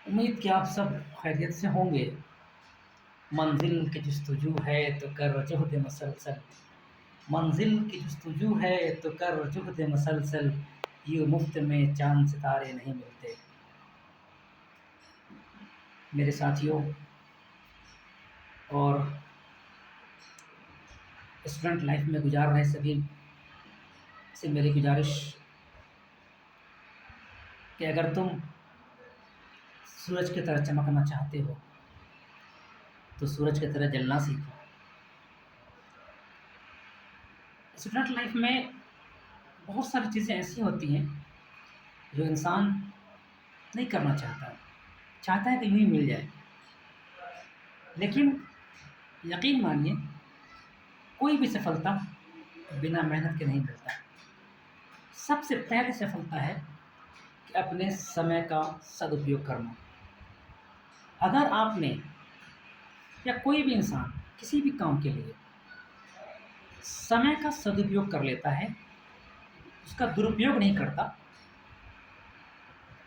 उम्मीद कि आप सब खैरियत से होंगे। मंज़िल की जस्तजू है तो कर जुहद मसलसल, मंज़िल की जस्तजू है तो कर जुहद मसलसल, यूँ मुफ़्त में चाँद सितारे नहीं मिलते। मेरे साथियों और स्टूडेंट लाइफ़ में गुज़ार रहे सभी से मेरी गुज़ारिश कि अगर तुम सूरज की तरह चमकना चाहते हो, तो सूरज की तरह जलना सीखो। स्टूडेंट लाइफ़ में बहुत सारी चीज़ें ऐसी होती हैं जो इंसान नहीं करना चाहता, चाहता है कि यूँ ही मिल जाए। लेकिन यकीन मानिए, कोई भी सफलता बिना मेहनत के नहीं मिलता। सबसे पहली सफलता है कि अपने समय का सदुपयोग करना। अगर आपने या कोई भी इंसान किसी भी काम के लिए समय का सदुपयोग कर लेता है, उसका दुरुपयोग नहीं करता,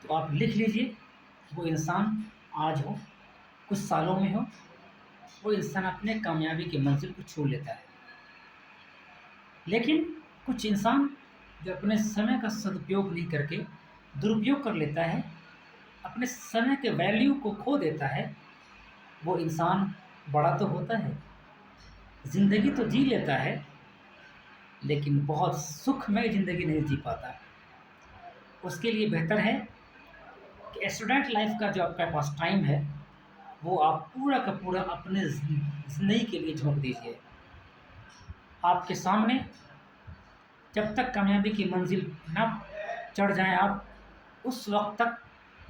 तो आप लिख लीजिए, वो इंसान आज हो, कुछ सालों में हो, वो इंसान अपने कामयाबी की मंजिल को छू लेता है। लेकिन कुछ इंसान जो अपने समय का सदुपयोग नहीं करके दुरुपयोग कर लेता है, अपने समय के वैल्यू को खो देता है, वो इंसान बड़ा तो होता है, ज़िंदगी तो जी लेता है, लेकिन बहुत सुखमय ज़िंदगी नहीं जी पाता। उसके लिए बेहतर है कि स्टूडेंट लाइफ़ का जो आपके पास टाइम है, वो आप पूरा का पूरा अपने ज़िंदगी के लिए झोंक दीजिए। आपके सामने जब तक कामयाबी की मंजिल ना चढ़ जाएँ आप, उस वक़्त तक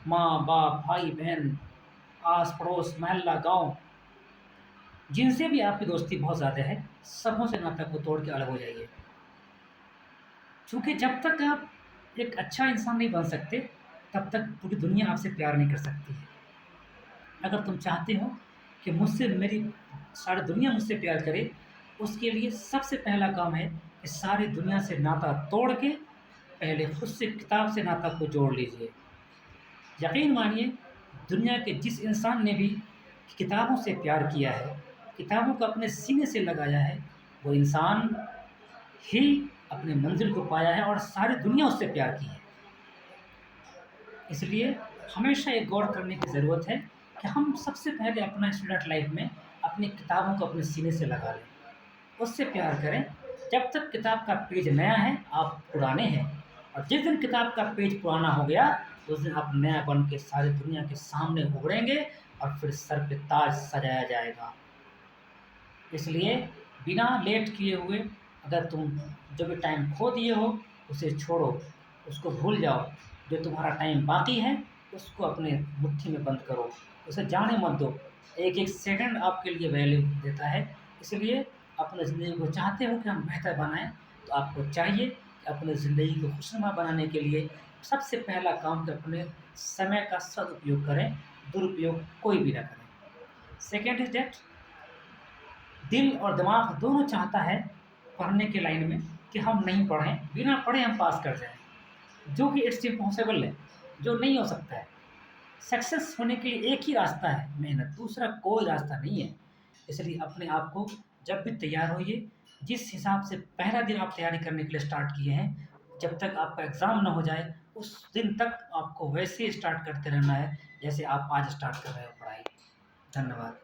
माँ-बाप, भाई-बहन, आस-पड़ोस, मोहल्ला, गाँव, जिनसे भी आपकी दोस्ती बहुत ज़्यादा है, सबों से नाता को तोड़ के अलग हो जाइए। चूँकि जब तक आप एक अच्छा इंसान नहीं बन सकते, तब तक पूरी दुनिया आपसे प्यार नहीं कर सकती है। अगर तुम चाहते हो कि मुझसे मेरी सारी दुनिया मुझसे प्यार करे, उसके लिए सबसे पहला काम है कि सारी दुनिया से नाता तोड़ के पहले खुद से किताब से नाता को जोड़ लीजिए। यकीन मानिए, दुनिया के जिस इंसान ने भी किताबों से प्यार किया है, किताबों को अपने सीने से लगाया है, वो इंसान ही अपनी मंज़िल को पाया है और सारी दुनिया उससे प्यार की है। इसलिए हमेशा ये गौर करने की ज़रूरत है कि हम सबसे पहले अपना स्टूडेंट लाइफ़ में अपनी किताबों को अपने सीने से लगा लें, उससे प्यार करें। जब तक किताब का पेज नया है, आप पुराने हैं, और जिस दिन किताब का पेज पुराना हो गया, उस दिन आप नया बन के सारी दुनिया के सामने उभरेंगे और फिर सर पे ताज सजाया जाएगा। इसलिए बिना लेट किए हुए अगर तुम जो भी टाइम खो दिए हो, उसे छोड़ो, उसको भूल जाओ। जो तुम्हारा टाइम बाकी है, उसको अपने मुट्ठी में बंद करो, उसे जाने मत दो। एक-एक सेकंड आपके लिए वैल्यू देता है। इसलिए अपनी ज़िंदगी को चाहते हो कि हम बेहतर बनाएँ, तो आपको चाहिए कि अपनी ज़िंदगी को खुशनुमा बनाने के लिए सबसे पहला काम कि अपने समय का सदुपयोग करें, दुरुपयोग कोई भी ना करें। सेकंड इज़ दैट दिल और दिमाग दोनों चाहता है पढ़ने के लाइन में कि हम नहीं पढ़ें, बिना पढ़े हम पास कर जाएँ, जो कि इट्स इम्पॉसिबल है, जो नहीं हो सकता है। सक्सेस होने के लिए एक ही रास्ता है, मेहनत, दूसरा कोई रास्ता नहीं है। इसलिए अपने आप को जब भी तैयार होइए, जिस हिसाब से पहला दिन आप तैयारी करने के लिए स्टार्ट किए हैं, जब तक आपका एग्ज़ाम ना हो जाए, उस दिन तक आपको वैसे ही स्टार्ट करते रहना है, जैसे आप आज स्टार्ट कर रहे हो पढ़ाई। धन्यवाद।